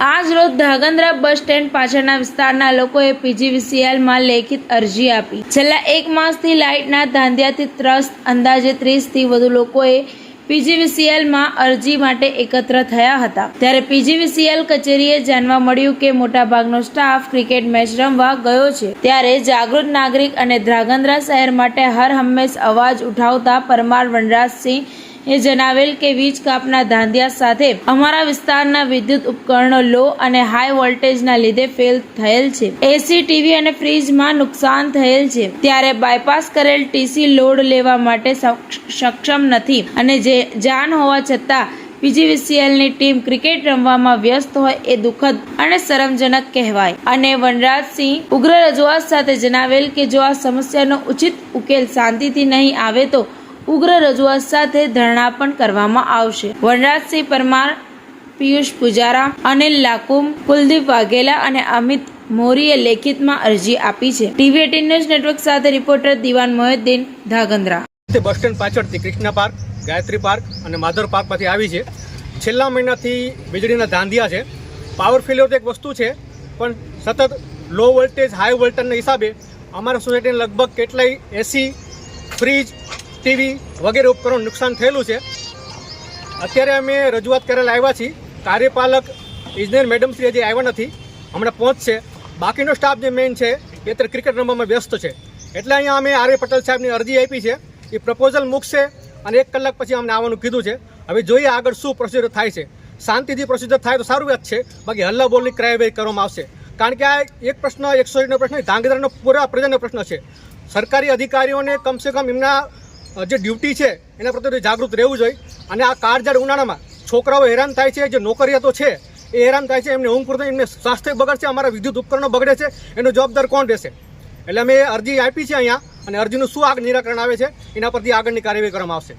આજ રોજ Dhrangadhra bus stand પાછળના વિસ્તારના લોકોએ પીજીવીસીએલમાં લેખિત અરજી આપી। છેલ્લા એક માસથી લાઇટના ધાંધિયાથી ત્રસ્ત અંદાજે 30થી વધુ લોકોએ પીજીવીસીએલમાં અરજી માટે એકત્ર થયા હતા। ત્યારે પીજીવીસીએલ કચેરીએ જાણવા મળ્યું કે મોટાભાગનો સ્ટાફ ક્રિકેટ મેચ રમવા ગયો છે। ત્યારે જાગૃત નાગરિક અને ધ્રાંગધ્રા શહેર માટે હર હંમેશ અવાજ ઉઠાવતા પરમાર વનરાજસિંહ એ જણાવેલ કે વીજ કાપના ધાંધિયા સાથે અમારા વિસ્તારના વિદ્યુત ઉપકરણો લો અને હાઈ વોલ્ટેજના લીધે ફેલ થયેલ છે। એસી, ટીવી અને ફ્રીજમાં નુકસાન થયેલ છે। ત્યારે બાયપાસ કરેલ ટીસી લોડ લેવા માટે સક્ષમ નથી અને જે જાણ હોવા છતાં પીજીવીસીએલની ટીમ ક્રિકેટ રમવામાં વ્યસ્ત હોય એ દુઃખદ અને શરમજનક કહેવાય। અને વનરાજસિંહ ઉગ્ર રજૂઆત સાથે જણાવેલ કે જો આ સમસ્યાનો ઉચિત ઉકેલ શાંતિથી નહીં આવે તો ઉગ્ર રજૂઆત સાથે ધરણા પણ કરવામાં આવશે। વનરાજસિંહ પરમાર, પિયુષ પુજારા, અનિલ લાકુમ, કુલદીપ વાઘેલા અને અમિત મોરીએ લેખિતમાં અરજી આપી છે। ટીવી 18 ન્યૂઝ નેટવર્ક સાથે રિપોર્ટર દિવાન મોહિદ્દીન, ધાંગધ્રા। બસ સ્ટેન્ડ પાછળથી કૃષ્ણ પાર્ક, ગાયત્રી પાર્ક અને માધર પાર્ક માંથી આવી છે। છેલ્લા મહિનાથી વીજળીના ધાંધિયા છે। પાવર ફેલિયર તો એક વસ્તુ છે, પણ સતત લો વોલ્ટેજ હાઈ વોલ્ટેજના હિસાબે અમારા સોસાયટીને લગભગ કેટલાય એસી, ફ્રીજ, ટીવી વગેરે ઉપકરણ નુકસાન થયેલું છે। અત્યારે અમે રજૂઆત કરેલા આવ્યા છીએ। કાર્યપાલક ઇજનેર મેડમ શ્રી હજી આવ્યા નથી, હમણાં પહોંચશે। બાકીનો સ્ટાફ જે મેઇન છે એ અત્યારે ક્રિકેટ રમવામાં વ્યસ્ત છે। એટલે અહીંયા અમે આર પટેલ સાહેબની અરજી આપી છે, એ પ્રપોઝલ મૂકશે અને 1 કલાક પછી અમને આવવાનું કીધું છે। હવે જોઈએ આગળ શું પ્રોસિજર થાય છે। શાંતિથી પ્રોસિજર થાય તો સારું વાત છે, બાકી હલ્લા બોલની કાર્યવાહી કરવામાં આવશે। કારણ કે આ એક પ્રશ્ન 101નો પ્રશ્ન ધાંગધ્રાનો પૂરા પ્રજાનો પ્રશ્ન છે। સરકારી અધિકારીઓને કમસે કમ એમના જે ડ્યુટી છે એના પ્રત્યે જાગૃત રહેવું જોઈએ। અને આ કાળઝાળ ઉનાળામાં છોકરાઓ હેરાન થાય છે, જે નોકરિયાતો છે એ હેરાન થાય છે, એમને ઊંઘ પૂરતી, એમને સ્વાસ્થ્ય બગડશે, અમારા વિદ્યુત ઉપકરણો બગડે છે, એનો જવાબદાર કોણ રહેશે? એટલે અમે અરજી આપી છે અહીંયા, અને અરજીનું શું આગળ નિરાકરણ આવે છે એના પરથી આગળની કાર્યવાહી કરવામાં આવશે।